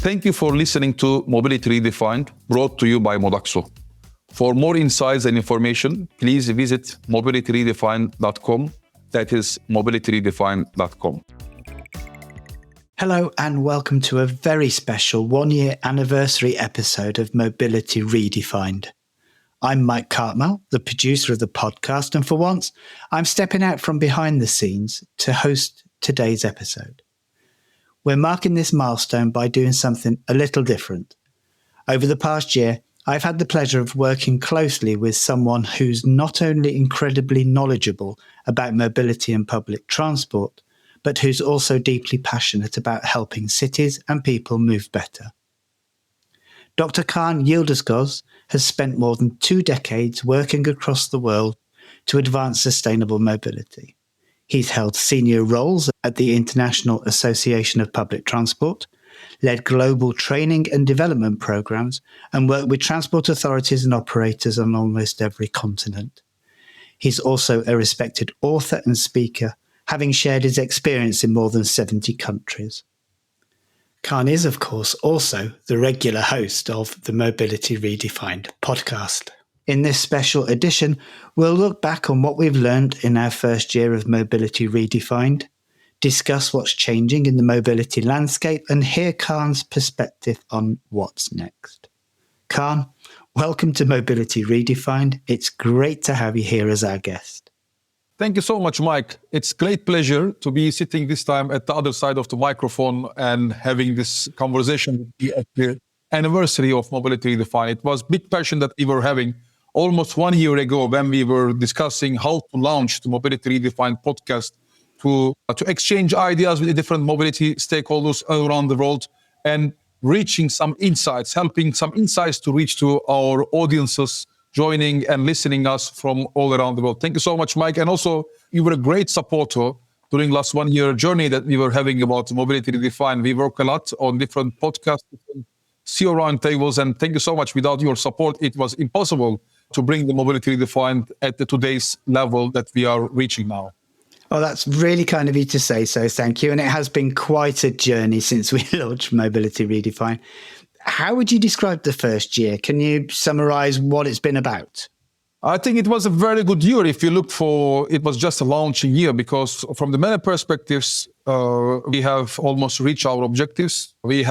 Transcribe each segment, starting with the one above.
Thank you for listening to Mobility Redefined, brought to you by Modaxo. For more insights and information, please visit mobilityredefined.com. That is mobilityredefined.com. Hello and welcome to a very special one-year anniversary episode of Mobility Redefined. I'm Mike Cartmel, the producer of the podcast, and for once, I'm stepping out from behind the scenes to host today's episode. We're marking this milestone by doing something a little different. Over the past year, I've had the pleasure of working closely with someone who's not only incredibly knowledgeable about mobility and public transport, but who's also deeply passionate about helping cities and people move better. Dr. Kaan Yildizgoz has spent more than 2 decades working across the world to advance sustainable mobility. He's held senior roles at the International Association of Public Transport, led global training and development programs, and worked with transport authorities and operators on almost every continent. He's also a respected author and speaker, having shared his experience in more than 70 countries. Kaan is, of course, also the regular host of the Mobility Redefined podcast. In this special edition, we'll look back on what we've learned in our first year of Mobility Redefined, discuss what's changing in the mobility landscape, and hear Kaan's perspective on what's next. Kaan, welcome to Mobility Redefined. It's great to have you here as our guest. Thank you so much, Mike. It's a great pleasure to be sitting this time at the other side of the microphone and having this conversation at the anniversary of Mobility Redefined. It was a big passion that we were having almost 1 year ago when we were discussing how to launch the Mobility Redefined podcast to exchange ideas with the different mobility stakeholders around the world and reaching some insights, helping some insights to reach to our audiences joining and listening us from all around the world. Thank you so much, Mike. And also, you were a great supporter during last 1 year journey that we were having about Mobility Redefined. We work a lot on different podcasts, different CEO roundtables, and thank you so much. Without your support, it was impossible to bring the Mobility Redefined at the today's level that we are reaching now. Oh, that's really kind of you to say so. Thank you. And it has been quite a journey since we launched Mobility Redefined. How would you describe the first year? Can you summarize what it's been about? I think it was a very good year. If you look for, it was just a launching year because from the many perspectives, we have almost reached our objectives. We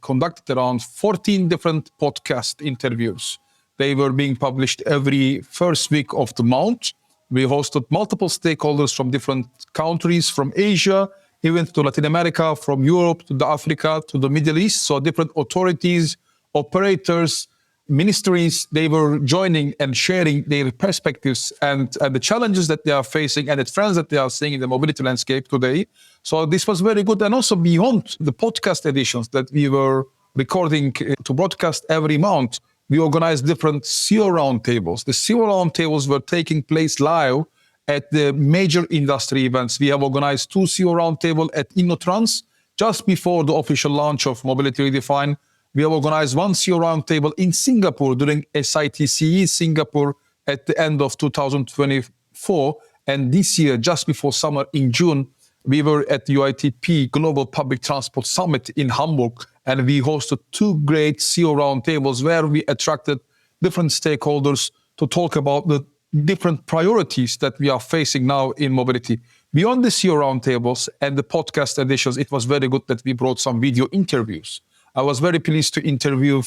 conducted around 14 different podcast interviews. They were being published every first week of the month. We hosted multiple stakeholders from different countries, from Asia, even to Latin America, from Europe to Africa to the Middle East. So different authorities, operators, ministries, they were joining and sharing their perspectives and the challenges that they are facing and the trends that they are seeing in the mobility landscape today. So this was very good. And also beyond the podcast editions that we were recording to broadcast every month, we organized different CEO roundtables. The CEO roundtables were taking place live at the major industry events. We have organized 2 CEO roundtables at InnoTrans just before the official launch of Mobility Redefined. We have organized 1 CEO roundtable in Singapore during SITCE Singapore at the end of 2024. And this year, just before summer in June, we were at the UITP Global Public Transport Summit in Hamburg, and we hosted 2 great CEO roundtables where we attracted different stakeholders to talk about the different priorities that we are facing now in mobility. Beyond the CEO roundtables and the podcast editions, it was very good that we brought some video interviews. I was very pleased to interview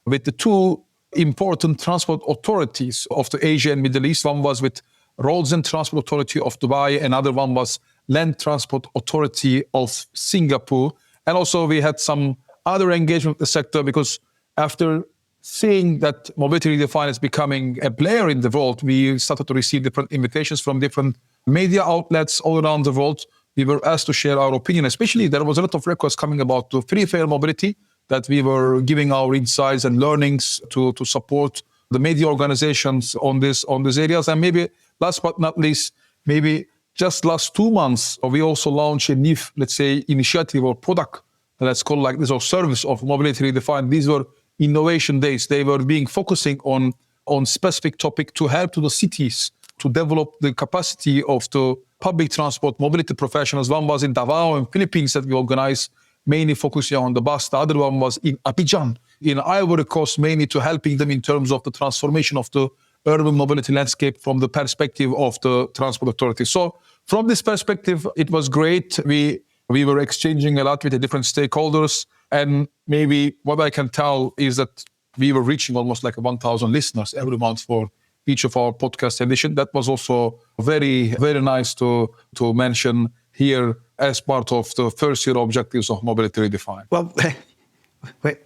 with the 2 important transport authorities of the Asia and Middle East. One was with Roads and Transport Authority of Dubai. Another one was Land Transport Authority of Singapore. And also we had some other engagement with the sector because after seeing that Mobility Redefined is becoming a player in the world, we started to receive different invitations from different media outlets all around the world. We were asked to share our opinion, especially there was a lot of requests coming about the free fare mobility that we were giving our insights and learnings to support the media organizations on these areas. And maybe last but not least, maybe just last 2 months, we also launched a new, let's say, initiative or product, let's call it like this, or service of Mobility Redefined. These were innovation days. They were being focusing on specific topic to help to the cities to develop the capacity of the public transport mobility professionals. One was in Davao in Philippines that we organized mainly focusing on the bus. The other one was in Abidjan, in Ivory Coast, mainly to helping them in terms of the transformation of the urban mobility landscape from the perspective of the transport authority. So from this perspective, it was great. We were exchanging a lot with the different stakeholders. And maybe what I can tell is that we were reaching almost like 1,000 listeners every month for each of our podcast edition. That was also very, very nice to mention here as part of the first year objectives of Mobility Redefined. Well,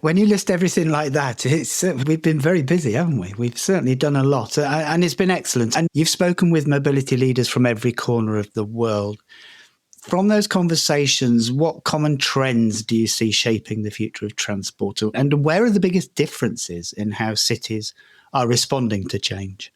when you list everything like that, we've been very busy, haven't we? We've certainly done a lot, and it's been excellent. And you've spoken with mobility leaders from every corner of the world. From those conversations, what common trends do you see shaping the future of transport? And where are the biggest differences in how cities are responding to change?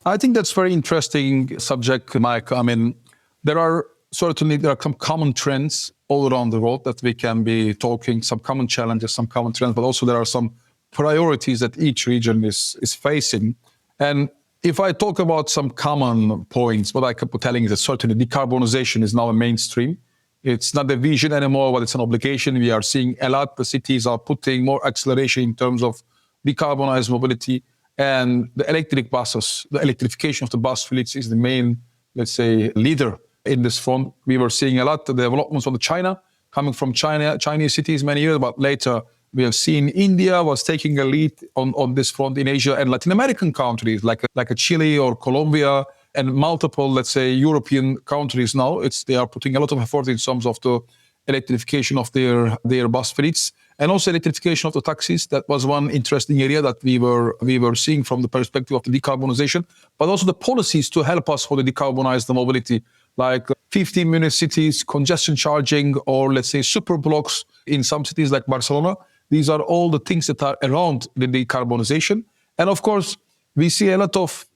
I think that's a very interesting subject, Mike. I mean, there are some common trends all around the world that we can be talking, some common challenges, some common trends, but also there are some priorities that each region is facing. And if I talk about some common points, what I could be telling is that certainly decarbonisation is now a mainstream. It's not a vision anymore, but it's an obligation. We are seeing a lot. The cities are putting more acceleration in terms of decarbonized mobility, and the electric buses, the electrification of the bus fleets is the main, let's say, leader in this front. We were seeing a lot of developments on China, coming from Chinese cities many years, but later we have seen India was taking a lead on this front in Asia, and Latin American countries like Chile or Colombia and multiple, let's say, European countries now. They are putting a lot of effort in terms of the electrification of their bus fleets and also electrification of the taxis. That was one interesting area that we were seeing from the perspective of the decarbonization, but also the policies to help us for the decarbonize the mobility, like 15-minute cities, congestion charging, or let's say super blocks in some cities like Barcelona. These are all the things that are around the decarbonization. And of course, we see a lot of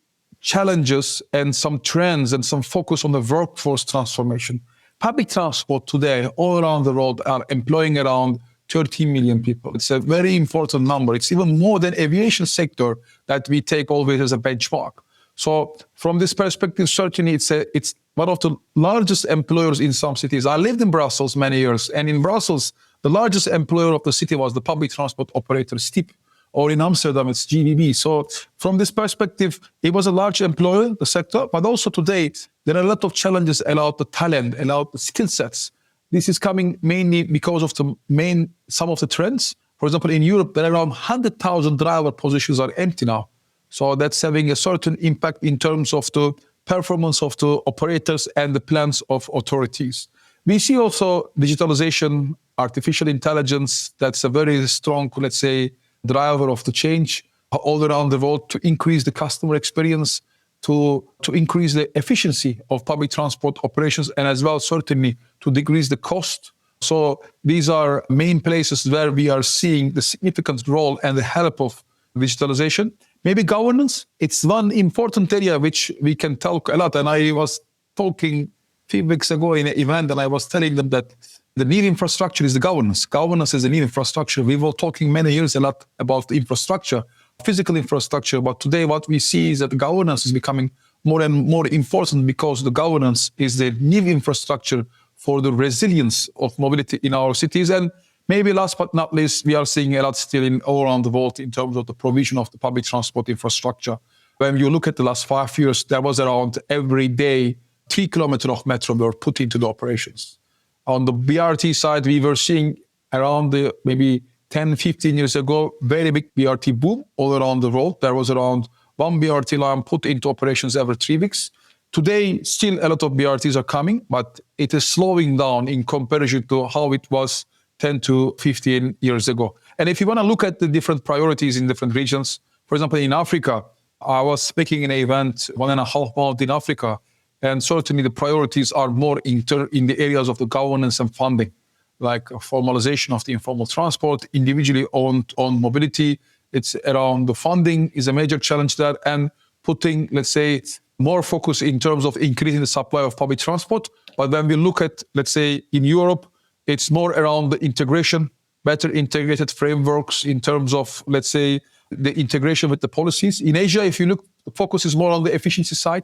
challenges and some trends and some focus on the workforce transformation. Public transport today all around the world are employing around 13 million people. It's a very important number. It's even more than aviation sector that we take always as a benchmark. So from this perspective, certainly it's one of the largest employers in some cities. I lived in Brussels many years, and in Brussels, the largest employer of the city was the public transport operator, STIP, or in Amsterdam, it's GVB. So from this perspective, it was a large employer, the sector, but also today, there are a lot of challenges about the talent, about the skill sets. This is coming mainly because of some of the trends. For example, in Europe, there are around 100,000 driver positions are empty now. So that's having a certain impact in terms of the performance of the operators and the plans of authorities. We see also digitalisation, artificial intelligence. That's a very strong, let's say, driver of the change all around the world to increase the customer experience, to increase the efficiency of public transport operations, and as well, certainly, to decrease the cost. So these are main places where we are seeing the significant role and the help of digitalization. Maybe governance, it's one important area which we can talk a lot. And I was talking a few weeks ago in an event, and I was telling them that the new infrastructure is the governance. Governance is the new infrastructure. We were talking many years a lot about the infrastructure, physical infrastructure. But today what we see is that the governance is becoming more and more important, because the governance is the new infrastructure for the resilience of mobility in our cities. And maybe last but not least, we are seeing a lot still all around the world in terms of the provision of the public transport infrastructure. When you look at the last 5 years, there was around every day 3 kilometers of metro were put into the operations. On the BRT side, we were seeing around maybe 10, 15 years ago, very big BRT boom all around the world. There was around 1 BRT line put into operations every 3 weeks. Today, still a lot of BRTs are coming, but it is slowing down in comparison to how it was 10 to 15 years ago. And if you want to look at the different priorities in different regions, for example, in Africa, I was speaking in an event 1.5 months in Africa, and certainly the priorities are more in the areas of the governance and funding, like formalization of the informal transport, individually owned mobility. It's around the funding is a major challenge there, and putting, let's say, more focus in terms of increasing the supply of public transport. But when we look at, let's say, in Europe, it's more around the integration, better integrated frameworks in terms of, let's say, the integration with the policies. In Asia, if you look, the focus is more on the efficiency side.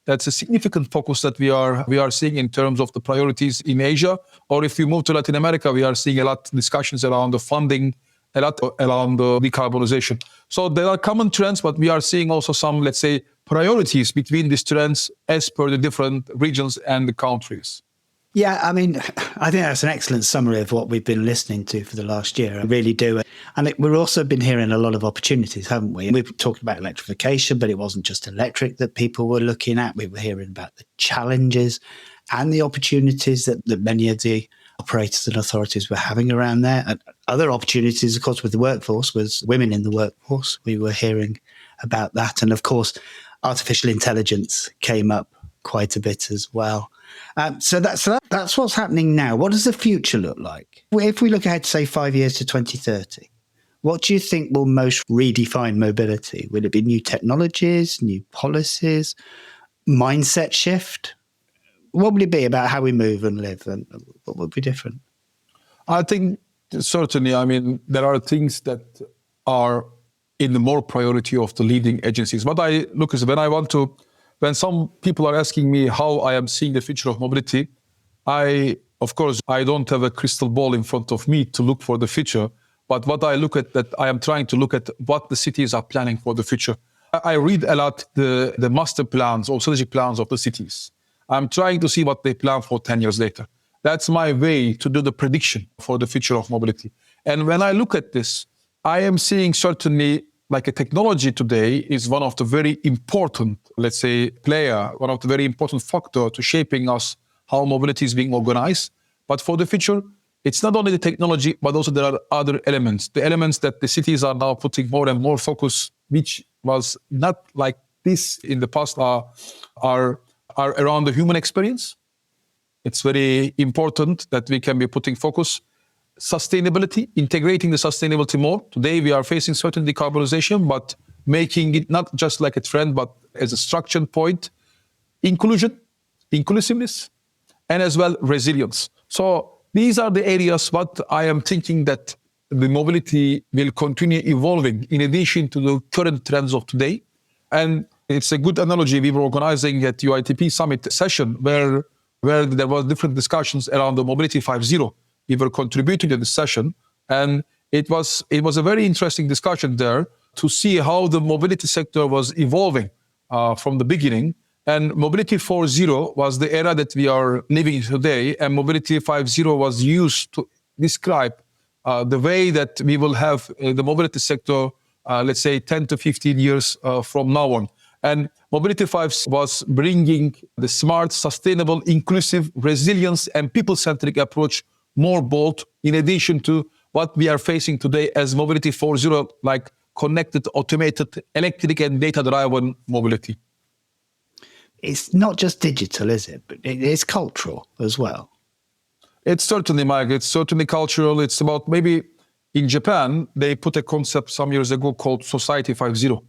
That's a significant focus that we are seeing in terms of the priorities in Asia. Or if you move to Latin America, we are seeing a lot of discussions around the funding, a lot around the decarbonisation. So there are common trends, but we are seeing also some, let's say, priorities between these trends as per the different regions and the countries. Yeah, I mean, I think that's an excellent summary of what we've been listening to for the last year. I really do. And we've also been hearing a lot of opportunities, haven't we? We've talked about electrification, but it wasn't just electric that people were looking at. We were hearing about the challenges and the opportunities that many of the operators and authorities were having around there. And other opportunities, of course, with the workforce was women in the workforce. We were hearing about that. And of course, artificial intelligence came up quite a bit as well. So that's what's happening now. What does the future look like? If we look ahead, say, 5 years to 2030, what do you think will most redefine mobility? Will it be new technologies, new policies, mindset shift? What would it be about how we move and live, and what would be different? I think certainly, I mean, there are things that are in the more priority of the leading agencies. What I look is when some people are asking me how I am seeing the future of mobility, of course, I don't have a crystal ball in front of me to look for the future. But what I look at, that I am trying to look at what the cities are planning for the future. I read a lot the master plans or strategic plans of the cities. I'm trying to see what they plan for 10 years later. That's my way to do the prediction for the future of mobility. And when I look at this, I am seeing certainly like a technology today is one of the very important, let's say, one of the very important factor to shaping us how mobility is being organized. But for the future, it's not only the technology, but also there are other elements. The elements that the cities are now putting more and more focus, which was not like this in the past, are around the human experience. It's very important that we can be putting focus. Sustainability, integrating the sustainability more. Today we are facing certain decarbonization, but making it not just like a trend, but as a structure point. Inclusion, inclusiveness, and as well resilience. So these are the areas what I am thinking that the mobility will continue evolving in addition to the current trends of today. And it's a good analogy. We were organizing at UITP Summit session where there were different discussions around the Mobility 5.0. We were contributing to the session, and it was a very interesting discussion there to see how the mobility sector was evolving from the beginning. And Mobility 4.0 was the era that we are living in today, and Mobility 5.0 was used to describe the way that we will have the mobility sector, let's say 10 to 15 years from now on. And Mobility 5 was bringing the smart, sustainable, inclusive, resilience, and people-centric approach more bold, in addition to what we are facing today as Mobility 4.0, like connected, automated, electric and data-driven mobility. It's not just digital, is it? But it's cultural as well. It's certainly, Mike, it's certainly cultural. It's about, maybe in Japan, they put a concept some years ago called Society 5.0.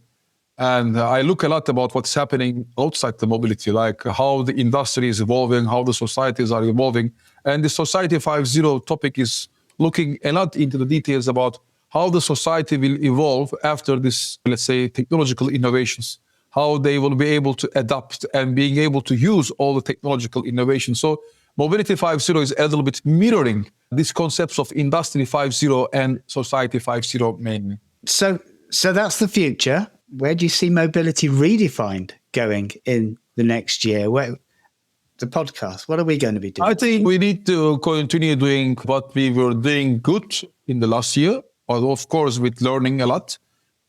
And I look a lot about what's happening outside the mobility, like how the industry is evolving, how the societies are evolving. And the Society 5.0 topic is looking a lot into the details about how the society will evolve after this, let's say, technological innovations, how they will be able to adapt and being able to use all the technological innovations. So Mobility 5.0 is a little bit mirroring these concepts of Industry 5.0 and Society 5.0 mainly. So that's the future. Where do you see Mobility Redefined going in the next year? The podcast, what are we going to be doing? I think we need to continue doing what we were doing good in the last year, but of course with learning a lot,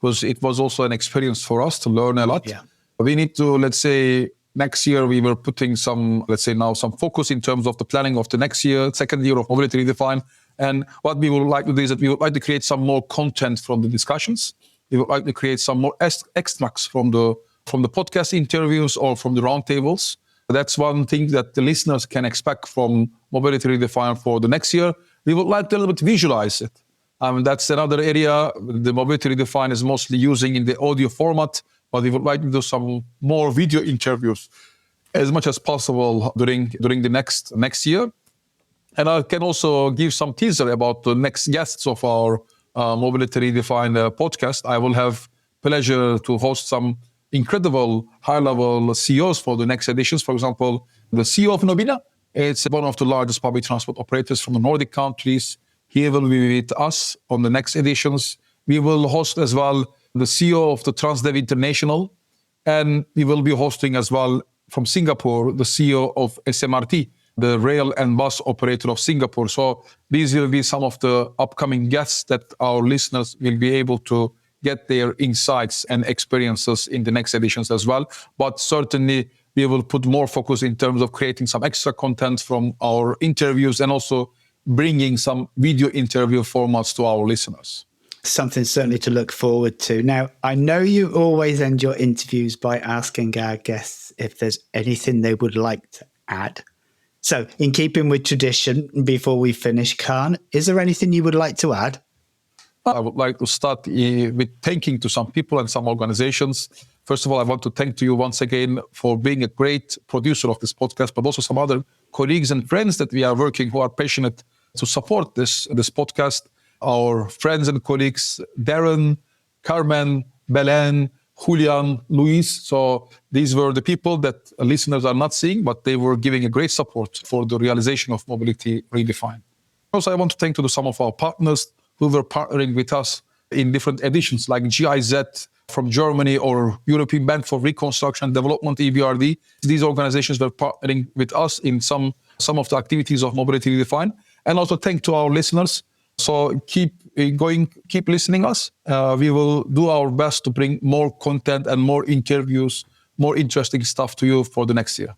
because it was also an experience for us to learn a lot. Yeah. We need to, let's say, next year we were putting some focus in terms of the planning of the next year, second year of Mobility Redefined. And what we would like to do is that we would like to create some more content from the discussions. We would like to create some more extracts from the podcast interviews or from the roundtables. That's one thing that the listeners can expect from Mobility Redefined for the next year. We would like to a little bit visualize it. That's another area the Mobility Redefined is mostly using in the audio format, but we would like to do some more video interviews as much as possible during the next year. And I can also give some teaser about the next guests of our Mobility Redefined podcast. I will have pleasure to host some incredible high-level CEOs for the next editions. For example, the CEO of Nobina, it's one of the largest public transport operators from the Nordic countries. He will be with us on the next editions. We will host as well the CEO of the Transdev International, and we will be hosting as well from Singapore, the CEO of SMRT, the rail and bus operator of Singapore. So these will be some of the upcoming guests that our listeners will be able to get their insights and experiences in the next editions as well. But certainly we will put more focus in terms of creating some extra content from our interviews and also bringing some video interview formats to our listeners. Something certainly to look forward to. Now, I know you always end your interviews by asking our guests if there's anything they would like to add. So, in keeping with tradition, before we finish, Kaan, is there anything you would like to add? I would like to start with thanking to some people and some organizations. First of all, I want to thank to you once again for being a great producer of this podcast, but also some other colleagues and friends that we are working who are passionate to support this podcast. Our friends and colleagues, Darren, Carmen, Belen, Julian, Luis. So these were the people that listeners are not seeing, but they were giving a great support for the realization of Mobility Redefined. Also, I want to thank to some of our partners who were partnering with us in different editions, like GIZ from Germany or European Bank for Reconstruction and Development, EBRD. These organizations were partnering with us in some of the activities of Mobility Redefined. And also thank to our listeners. So keep going, keep listening us. We will do our best to bring more content and more interviews, more interesting stuff to you for the next year.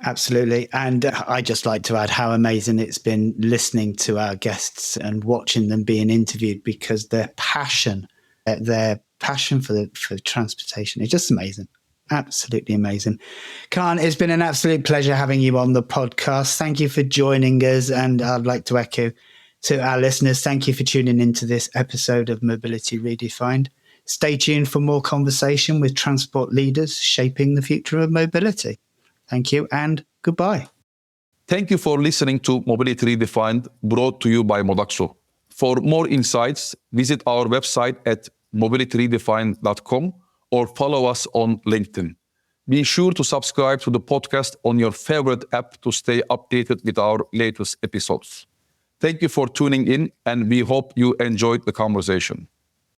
Absolutely. And I just like to add how amazing it's been listening to our guests and watching them being interviewed, because their passion for transportation is just amazing. Absolutely amazing. Kaan, it's been an absolute pleasure having you on the podcast. Thank you for joining us. And I'd like to echo to our listeners, thank you for tuning into this episode of Mobility Redefined. Stay tuned for more conversation with transport leaders shaping the future of mobility. Thank you and goodbye. Thank you for listening to Mobility Redefined, brought to you by Modaxo. For more insights, visit our website at mobilityredefined.com or follow us on LinkedIn. Be sure to subscribe to the podcast on your favorite app to stay updated with our latest episodes. Thank you for tuning in, and we hope you enjoyed the conversation.